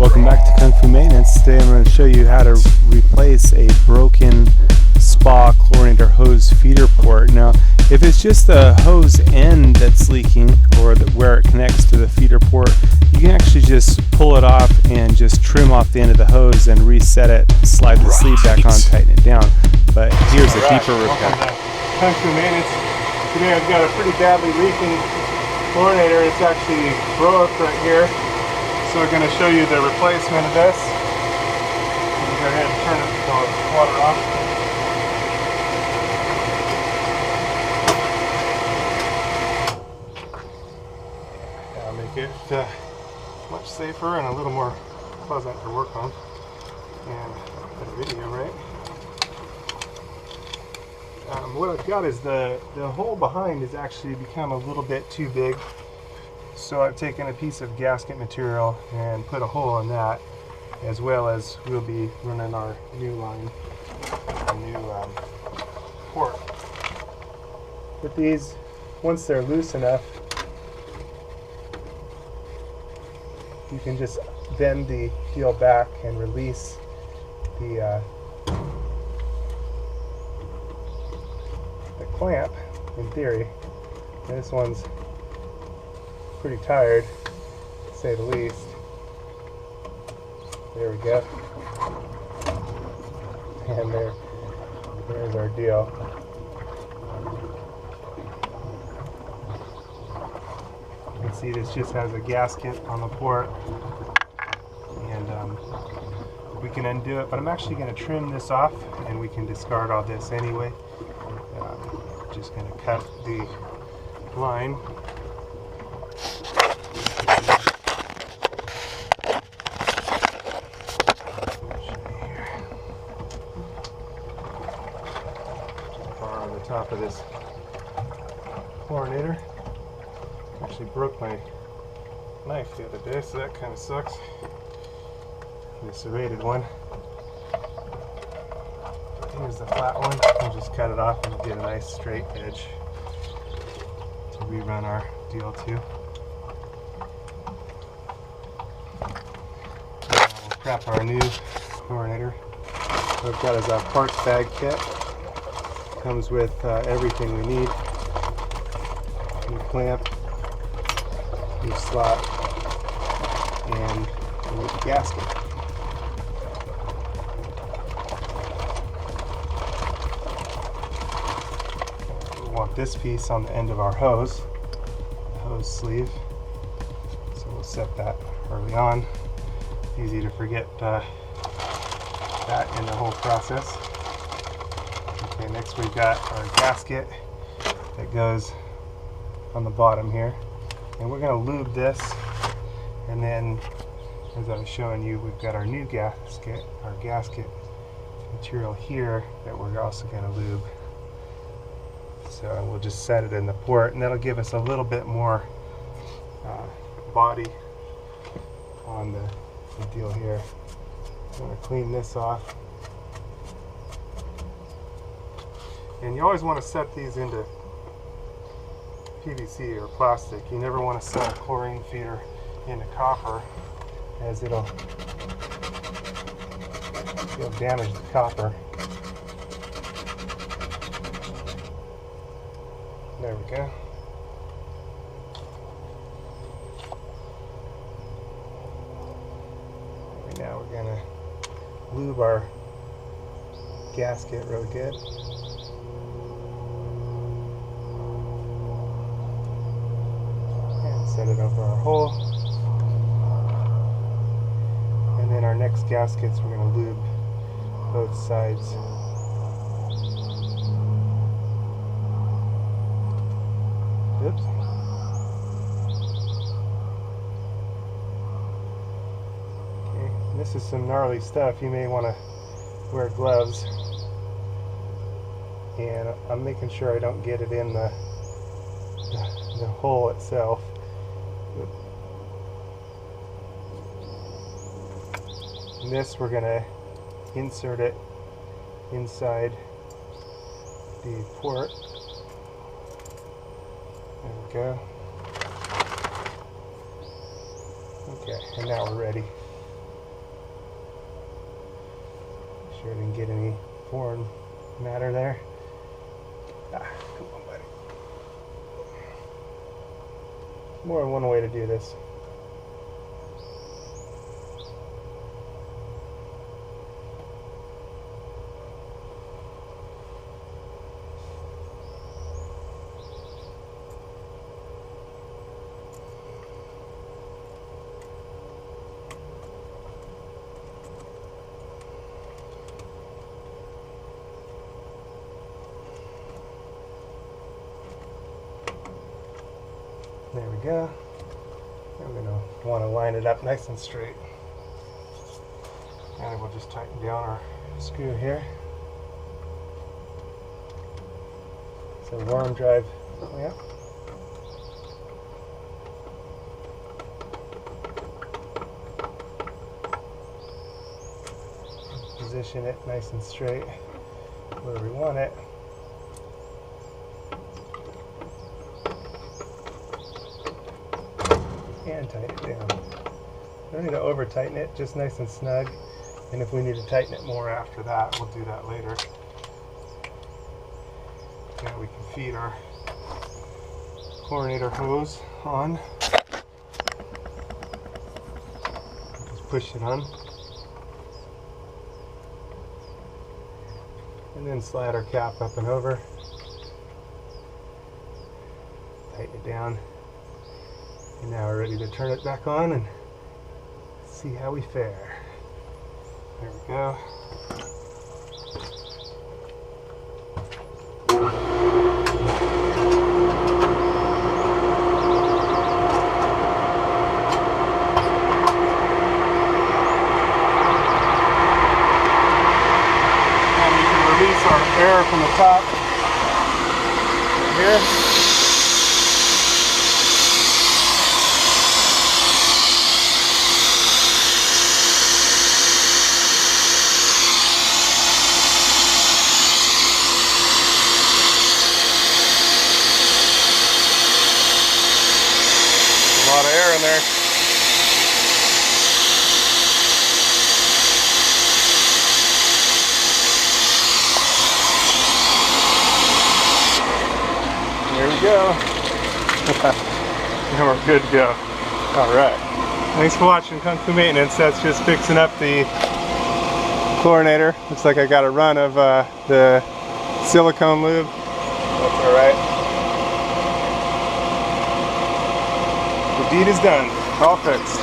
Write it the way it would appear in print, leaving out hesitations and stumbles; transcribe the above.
Welcome back to Kung Fu Maintenance. Today I'm going to show you how to replace a broken spa chlorinator hose feeder port. Now, if it's just the hose end that's leaking or where it connects to the feeder port, you can actually just pull it off and just trim off the end of the hose and reset it, slide the sleeve back on, tighten it down. But here's a deeper repair. Kung Fu Maintenance. Today I've got a pretty badly leaking chlorinator. It's actually broke right here. So we're going to show you the replacement of this. We'll go ahead and turn the water off. That'll make it much safer and a little more pleasant to work on. And better video, right? What I've got is the hole behind has actually become a little bit too big. So I've taken a piece of gasket material and put a hole in that, as well as we'll be running our new line, our new port. With these, once they're loose enough, you can just bend the deal back and release the clamp, in theory. And this one's pretty tired, to say the least. There we go. And there's our deal. You can see this just has a gasket on the port, and we can undo it, but I'm actually going to trim this off and we can discard all this anyway. Just going to cut the line. On the top of this chlorinator. Actually broke my knife the other day, so that kind of sucks. The serrated one. Here's the flat one. We'll just cut it off and get a nice straight edge to rerun our deal to. We'll prep our new chlorinator. What I've got is our parts bag kit. Comes with everything we need. New clamp, new slot, and a new gasket. We want this piece on the end of our hose, the hose sleeve. So we'll set that early on. It's easy to forget that in the whole process. Okay, next we've got our gasket that goes on the bottom here, and we're going to lube this, and then as I was showing you, we've got our new gasket, our gasket material here that we're also going to lube. So we'll just set it in the port, and that'll give us a little bit more body on the deal here. I'm going to clean this off. And you always want to set these into PVC or plastic. You never want to set a chlorine feeder into copper, as it'll damage the copper. There we go. And now we're going to lube our gasket really good. Set it over our hole, and then our next gaskets we're going to lube both sides. Oops. Okay, this is some gnarly stuff. You may want to wear gloves, and I'm making sure I don't get it in the hole itself. And this, we're going to insert it inside the port. There we go. Okay, and now we're ready. sure I didn't get any foreign matter there. Ah, come on, buddy. More than one way to do this. There we go. I'm going to want to line it up nice and straight. And we'll just tighten down our screw here. So worm drive clamp. Position it nice and straight where we want it. And tighten it down. Don't need to over tighten it, just nice and snug. And if we need to tighten it more after that, we'll do that later. Now we can feed our chlorinator hose on. Just push it on. And then slide our cap up and over. Tighten it down. And now we're ready to turn it back on and see how we fare. There we go. And we can release our air from the top here. A lot of air in there. There we go. And we're good to go. Alright. Thanks for watching Kung Fu Maintenance. That's just fixing up the chlorinator. Looks like I got a run of the silicone lube. That's alright. The deed is done. All fixed.